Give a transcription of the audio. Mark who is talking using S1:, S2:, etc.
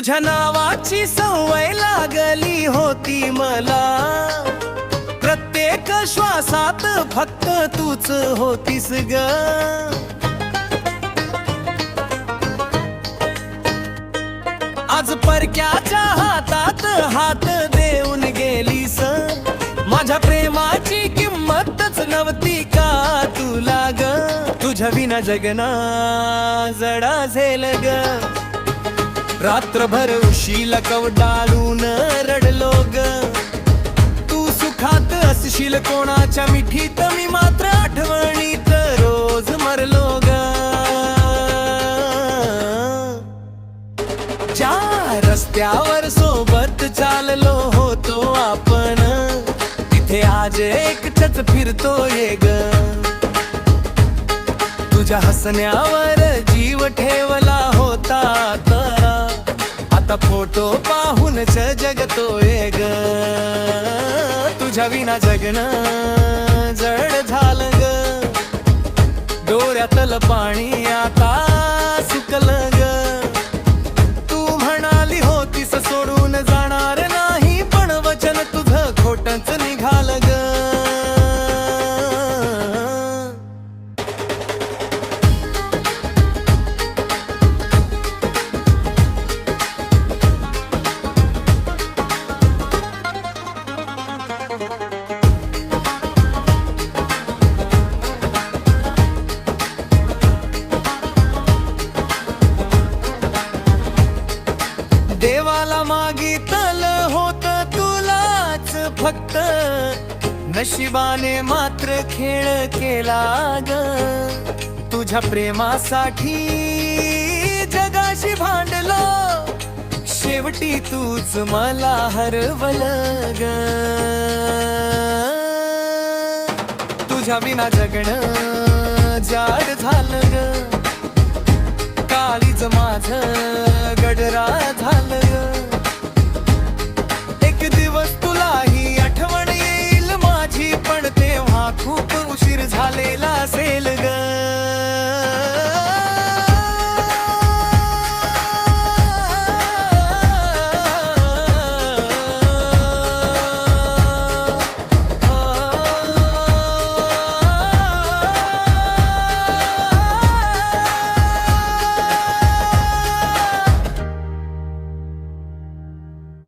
S1: तुझ्या नावाची सवय लागली होती मला, प्रत्येक श्वासात फक्त तूच होतीस ग। आज परक्याच्या हातात हात देऊन गेलीस, माझ्या प्रेमाची किंमतच नव्हती का तुला ग। तुझ्या विना जगना जडा झेल ग, रात्रभर उशीला कवडाळून रडलो ग। तू सुखात असशील कोणाच्या मिठीत, मी मात्र आठवणीत रोज मरलो ग। ज्या रस्त्यावर सोबत चाललो होतो आपण, तिथे आज एकटच फिरतोय ग। तुझ्या हसण्यावर जीव ठेवला होता तर, आता फोटो पाहूनच जगतोय ग। तुझ्या विना जगणं जड झालं ग, डोळ्यातलं पाणी आता सुकलं ग। तू म्हणाली होतीस सोडून जाणार नाही, पण वचन तुझं खोटंच निघालं ग। देवाला मागितलं होत तुलाच फक्त, नशिबाने मात्र खेळ केला ग। तुझ्या प्रेमासाठी जगाशी भांडलो, शेवटी तूच मला हरवलं ग। तुझ्या विना जगणं जाड झालं ग, काळीज माझं गडरा झालं ग।